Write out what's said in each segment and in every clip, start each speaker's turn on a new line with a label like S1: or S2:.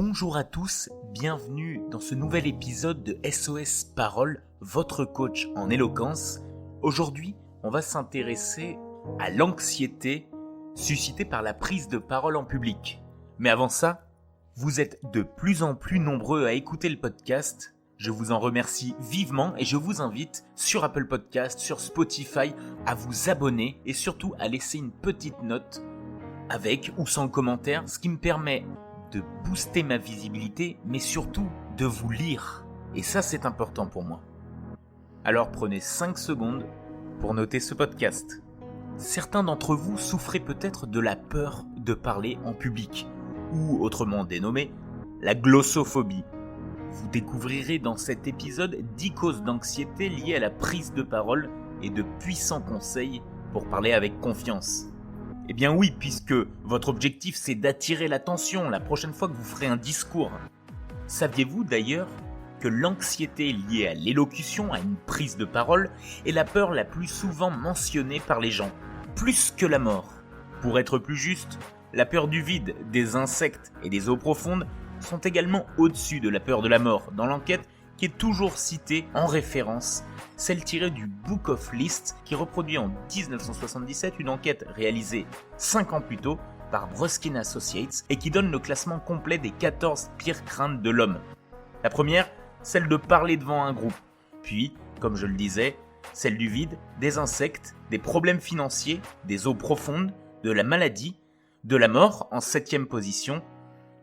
S1: Bonjour à tous, bienvenue dans ce nouvel épisode de SOS Parole, votre coach en éloquence. Aujourd'hui, on va s'intéresser à l'anxiété suscitée par la prise de parole en public. Mais avant ça, vous êtes de plus en plus nombreux à écouter le podcast. Je vous en remercie vivement et je vous invite sur Apple Podcast, sur Spotify, à vous abonner et surtout à laisser une petite note avec ou sans commentaire, ce qui me permet de booster ma visibilité, mais surtout de vous lire. Et ça, c'est important pour moi. Alors prenez 5 secondes pour noter ce podcast. Certains d'entre vous souffrez peut-être de la peur de parler en public, ou autrement dénommée, la glossophobie. Vous découvrirez dans cet épisode 10 causes d'anxiété liées à la prise de parole et de puissants conseils pour parler avec confiance. Eh bien oui, puisque votre objectif c'est d'attirer l'attention la prochaine fois que vous ferez un discours. Saviez-vous d'ailleurs que l'anxiété liée à l'élocution, à une prise de parole, est la peur la plus souvent mentionnée par les gens, plus que la mort. Pour être plus juste, la peur du vide, des insectes et des eaux profondes sont également au-dessus de la peur de la mort dans l'enquête qui est toujours citée en référence, celle tirée du Book of Lists qui reproduit en 1977 une enquête réalisée 5 ans plus tôt par Bruskin Associates et qui donne le classement complet des 14 pires craintes de l'homme. La première, celle de parler devant un groupe. Puis, comme je le disais, celle du vide, des insectes, des problèmes financiers, des eaux profondes, de la maladie, de la mort en 7e position,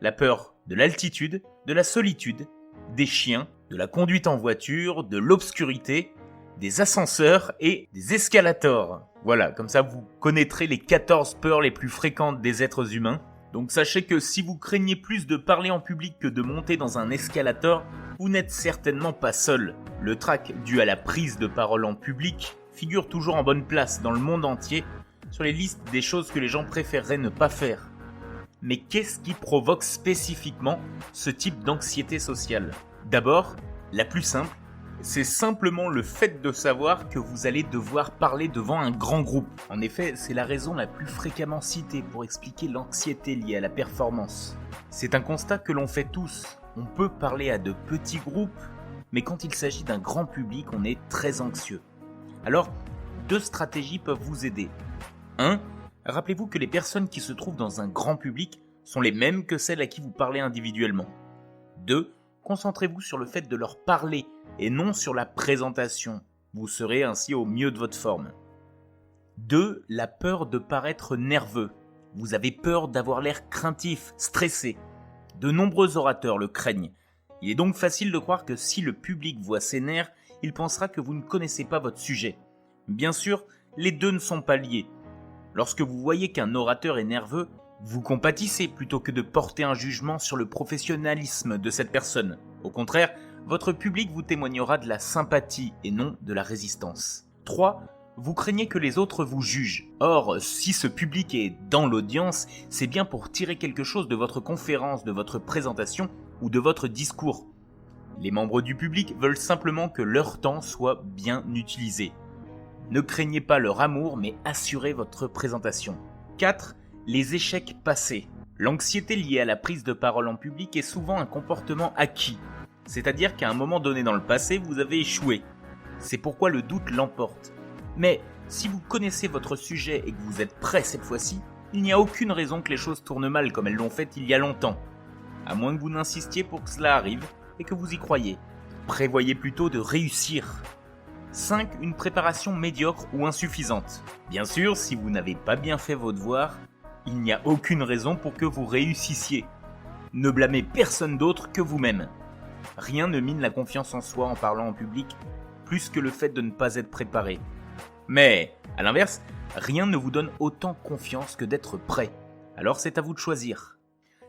S1: la peur de l'altitude, de la solitude, des chiens, de la conduite en voiture, de l'obscurité, des ascenseurs et des escalators. Voilà, comme ça vous connaîtrez les 14 peurs les plus fréquentes des êtres humains. Donc sachez que si vous craignez plus de parler en public que de monter dans un escalator, vous n'êtes certainement pas seul. Le trac dû à la prise de parole en public figure toujours en bonne place dans le monde entier sur les listes des choses que les gens préféreraient ne pas faire. Mais qu'est-ce qui provoque spécifiquement ce type d'anxiété sociale ? D'abord, la plus simple, c'est simplement le fait de savoir que vous allez devoir parler devant un grand groupe. En effet, c'est la raison la plus fréquemment citée pour expliquer l'anxiété liée à la performance. C'est un constat que l'on fait tous. On peut parler à de petits groupes, mais quand il s'agit d'un grand public, on est très anxieux. Alors, 2 stratégies peuvent vous aider. 1. Rappelez-vous que les personnes qui se trouvent dans un grand public sont les mêmes que celles à qui vous parlez individuellement. 2. Concentrez-vous sur le fait de leur parler et non sur la présentation. Vous serez ainsi au mieux de votre forme. 2. La peur de paraître nerveux. Vous avez peur d'avoir l'air craintif, stressé. De nombreux orateurs le craignent. Il est donc facile de croire que si le public voit ces nerfs, il pensera que vous ne connaissez pas votre sujet. Bien sûr, les deux ne sont pas liés. Lorsque vous voyez qu'un orateur est nerveux, vous compatissez plutôt que de porter un jugement sur le professionnalisme de cette personne. Au contraire, votre public vous témoignera de la sympathie et non de la résistance. 3. Vous craignez que les autres vous jugent. Or, si ce public est dans l'audience, c'est bien pour tirer quelque chose de votre conférence, de votre présentation ou de votre discours. Les membres du public veulent simplement que leur temps soit bien utilisé. Ne craignez pas leur amour, mais assurez votre présentation. 4. Les échecs passés. L'anxiété liée à la prise de parole en public est souvent un comportement acquis. C'est-à-dire qu'à un moment donné dans le passé, vous avez échoué. C'est pourquoi le doute l'emporte. Mais si vous connaissez votre sujet et que vous êtes prêt cette fois-ci, il n'y a aucune raison que les choses tournent mal comme elles l'ont fait il y a longtemps. À moins que vous n'insistiez pour que cela arrive et que vous y croyez. Prévoyez plutôt de réussir. 5. Une préparation médiocre ou insuffisante. Bien sûr, si vous n'avez pas bien fait vos devoirs, il n'y a aucune raison pour que vous réussissiez. Ne blâmez personne d'autre que vous-même. Rien ne mine la confiance en soi en parlant en public, plus que le fait de ne pas être préparé. Mais, à l'inverse, rien ne vous donne autant confiance que d'être prêt. Alors c'est à vous de choisir.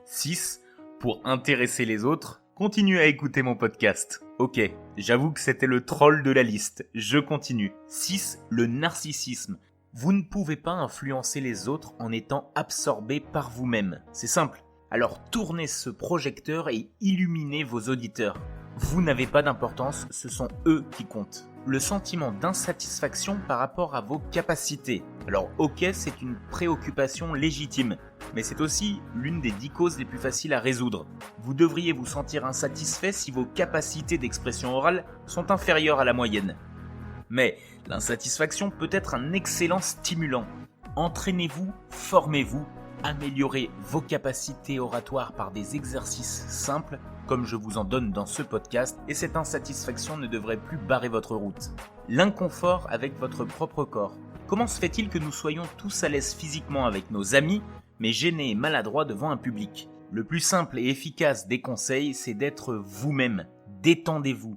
S1: 6. Pour intéresser les autres, continuez à écouter mon podcast. Ok, j'avoue que c'était le troll de la liste, je continue. 6. Le narcissisme. Vous ne pouvez pas influencer les autres en étant absorbé par vous-même. C'est simple. Alors tournez ce projecteur et illuminez vos auditeurs. Vous n'avez pas d'importance, ce sont eux qui comptent. le sentiment d'insatisfaction par rapport à vos capacités. Alors ok, c'est une préoccupation légitime, mais c'est aussi l'une des 10 causes les plus faciles à résoudre. Vous devriez vous sentir insatisfait si vos capacités d'expression orale sont inférieures à la moyenne. Mais l'insatisfaction peut être un excellent stimulant. Entraînez-vous, formez-vous, améliorez vos capacités oratoires par des exercices simples, comme je vous en donne dans ce podcast, et cette insatisfaction ne devrait plus barrer votre route. L'inconfort avec votre propre corps. Comment se fait-il que nous soyons tous à l'aise physiquement avec nos amis, mais gênés et maladroits devant un public ? Le plus simple et efficace des conseils, c'est d'être vous-même. Détendez-vous.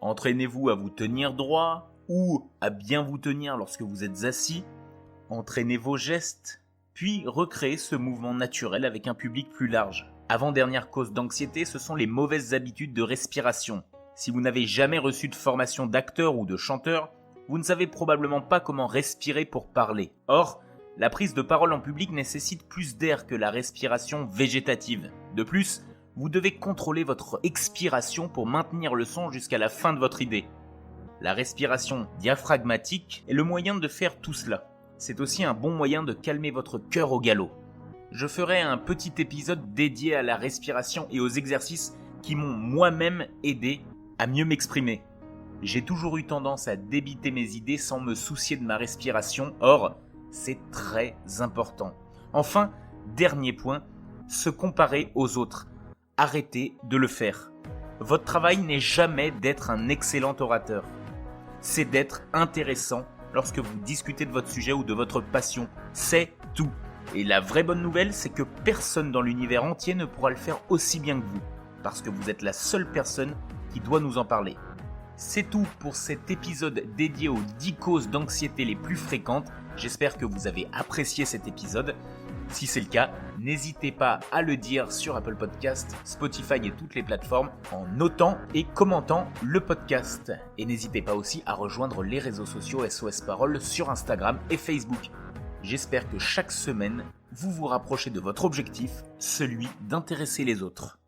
S1: Entraînez-vous à vous tenir droit ou à bien vous tenir lorsque vous êtes assis. Entraînez vos gestes, puis recréez ce mouvement naturel avec un public plus large. Avant-dernière cause d'anxiété, ce sont les mauvaises habitudes de respiration. Si vous n'avez jamais reçu de formation d'acteur ou de chanteur, vous ne savez probablement pas comment respirer pour parler. Or, la prise de parole en public nécessite plus d'air que la respiration végétative. De plus, vous devez contrôler votre expiration pour maintenir le son jusqu'à la fin de votre idée. La respiration diaphragmatique est le moyen de faire tout cela. C'est aussi un bon moyen de calmer votre cœur au galop. Je ferai un petit épisode dédié à la respiration et aux exercices qui m'ont moi-même aidé à mieux m'exprimer. J'ai toujours eu tendance à débiter mes idées sans me soucier de ma respiration, or, c'est très important. Enfin, dernier point, se comparer aux autres. Arrêtez de le faire. Votre travail n'est jamais d'être un excellent orateur. C'est d'être intéressant lorsque vous discutez de votre sujet ou de votre passion. C'est tout. Et la vraie bonne nouvelle, c'est que personne dans l'univers entier ne pourra le faire aussi bien que vous, parce que vous êtes la seule personne qui doit nous en parler. C'est tout pour cet épisode dédié aux 10 causes d'anxiété les plus fréquentes. J'espère que vous avez apprécié cet épisode. Si c'est le cas, n'hésitez pas à le dire sur Apple Podcasts, Spotify et toutes les plateformes en notant et commentant le podcast. Et n'hésitez pas aussi à rejoindre les réseaux sociaux SOS Parole sur Instagram et Facebook. J'espère que chaque semaine, vous vous rapprochez de votre objectif, celui d'intéresser les autres.